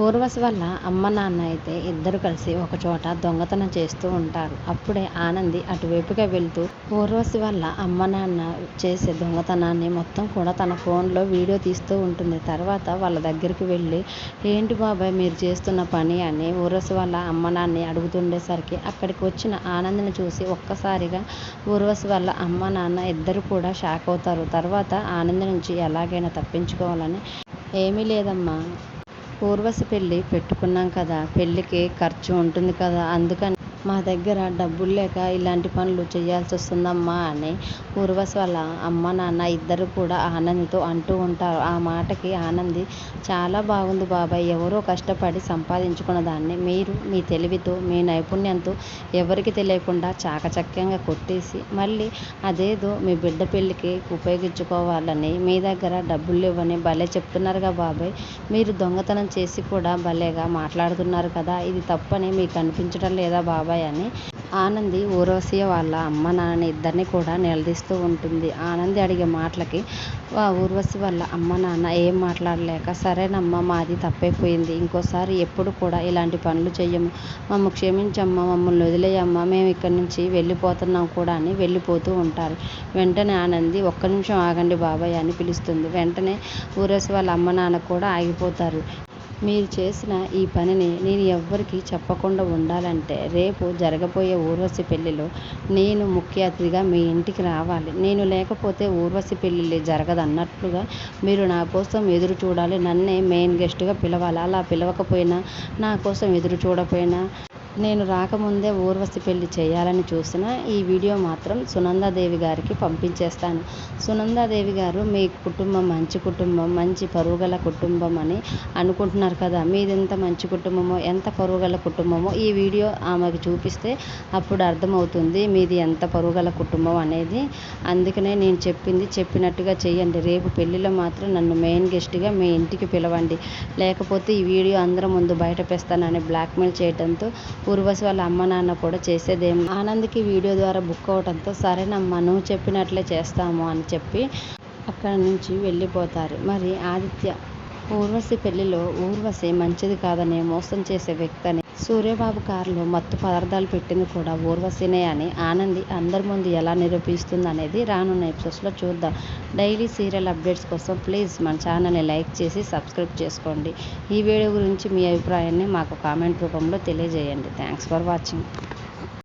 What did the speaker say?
ఊర్వశి వాళ్ళ అమ్మ నాన్న అయితే ఇద్దరు కలిసి ఒకచోట దొంగతనం చేస్తూ ఉంటారు. అప్పుడే ఆనంది అటువైపుగా వెళ్తూ ఊర్వశి వాళ్ళ అమ్మ నాన్న చేసే దొంగతనాన్ని మొత్తం కూడా తన ఫోన్లో వీడియో తీస్తూ ఉంటుంది. తర్వాత వాళ్ళ దగ్గరికి వెళ్ళి, ఏంటి బాబాయ్ మీరు చేస్తున్న పని అని ఊర్వశి వాళ్ళ అమ్మ నాన్నని అడుగుతుండేసరికి అక్కడికి వచ్చిన ఆనందిని చూసి ఒక్కసారిగా ఊర్వశి వాళ్ళ అమ్మ నాన్న ఇద్దరు కూడా షాక్ అవుతారు. తర్వాత ఆనంది నుంచి ఎలాగైనా తప్పించుకోవాలని, ఏమీ లేదమ్మా, ఊర్వశి పెళ్ళి పెట్టుకున్నాం కదా, పెళ్ళికి ఖర్చు ఉంటుంది కదా, అందుకని మా దగ్గర డబ్బులు లేక ఇలాంటి పనులు చేయాల్సి వస్తుందమ్మా అని ఊర్వశి వాళ్ళ అమ్మ నాన్న ఇద్దరు కూడా ఆనందితో అంటూ ఉంటారు. ఆ మాటకి ఆనంది, చాలా బాగుంది బాబాయ్, ఎవరో కష్టపడి సంపాదించుకున్న దాన్ని మీరు మీ తెలివితో మీ నైపుణ్యంతో ఎవరికి తెలియకుండా చాకచక్యంగా కొట్టేసి మళ్ళీ అదేదో మీ బిడ్డ పెళ్ళికి ఉపయోగించుకోవాలని మీ దగ్గర డబ్బులు ఇవ్వని భలే చెప్తున్నారుగా బాబాయ్, మీరు దొంగతనం చేసి కూడా భలేగా మాట్లాడుతున్నారు కదా, ఇది తప్పని మీకు అనిపించడం లేదా బాబాయ్ అని ఆనంది ఊర్వశి వాళ్ళ అమ్మ నాన్నని ఇద్దరిని కూడా నిలదీస్తూ ఉంటుంది. ఆనంది అడిగే మాటలకి ఊర్వశి వాళ్ళ అమ్మ నాన్న ఏం మాట్లాడలేక, సరేనమ్మా మాది తప్పైపోయింది, ఇంకోసారి ఎప్పుడు కూడా ఇలాంటి పనులు చెయ్యము, మమ్మ క్షమించమ్మా, మమ్మల్ని వదిలేయమ్మా, మేము ఇక్కడి నుంచి వెళ్ళిపోతున్నాం కూడా అని వెళ్ళిపోతూ ఉంటారు. వెంటనే ఆనంది, ఒక్క నిమిషం ఆగండి బాబాయ్ అని పిలుస్తుంది. వెంటనే ఊర్వశి వాళ్ళ అమ్మ నాన్న కూడా ఆగిపోతారు. మీరు చేసిన ఈ పనిని నేను ఎవ్వరికీ చెప్పకుండా ఉండాలంటే రేపు జరగబోయే ఊర్వశి పెళ్ళిలో నేను ముఖ్య అతిథిగా మీ ఇంటికి రావాలి, నేను లేకపోతే ఊర్వశి పెళ్ళి జరగదన్నట్లుగా మీరు నా కోసం ఎదురు చూడాలి, నన్నే మెయిన్ గెస్ట్గా పిలవాలి, అలా పిలవకపోయినా నా కోసం ఎదురు చూడకపోయినా నేను రాకముందే ఊర్వశి పెళ్ళి చేయాలని చూసినా ఈ వీడియో మాత్రం సునందాదేవి గారికి పంపించేస్తాను. సునందాదేవి గారు మీ కుటుంబం మంచి కుటుంబం, మంచి పరుగుల కుటుంబం అని అనుకుంటున్నారు కదా, మీది ఎంత మంచి కుటుంబమో ఎంత పరుగుల కుటుంబమో ఈ వీడియో ఆమెకు చూపిస్తే అప్పుడు అర్థమవుతుంది మీది ఎంత పరుగుల కుటుంబం అనేది. అందుకనే నేను చెప్పింది చెప్పినట్టుగా చేయండి, రేపు పెళ్ళిలో మాత్రం నన్ను మెయిన్ గెస్ట్గా మీ ఇంటికి పిలవండి, లేకపోతే ఈ వీడియో అందరి ముందు బయట పెస్తానని బ్లాక్మెయిల్ చేయడంతో ఊర్వశి వాళ్ళ అమ్మ నాన్న కూడా చేసేదేం ఆనంద్కి వీడియో ద్వారా బుక్ అవడంతో, సరేనమ్మా నువ్వు చెప్పినట్లే చేస్తాము అని చెప్పి అక్కడి నుంచి వెళ్ళిపోతారు. మరి ఆదిత్య ఊర్వశి పెళ్లిలో ఊర్వశి మంచిది కాదని మోసం చేసే వ్యక్తి అని, సూర్యబాబు కారులో మత్తు పదార్థాలు పెట్టింది కూడా ఊర్వశినే అని ఆనంది అందరి ముందు ఎలా నిరూపిస్తుంది అనేది రానున్న ఎపిసోడ్స్లో చూద్దాం. డైలీ సీరియల్ అప్డేట్స్ కోసం ప్లీజ్ మన ఛానల్ని లైక్ చేసి సబ్స్క్రైబ్ చేసుకోండి. ఈ వీడియో గురించి మీ అభిప్రాయాన్ని మాకు కామెంట్ రూపంలో తెలియజేయండి. Thanks for watching.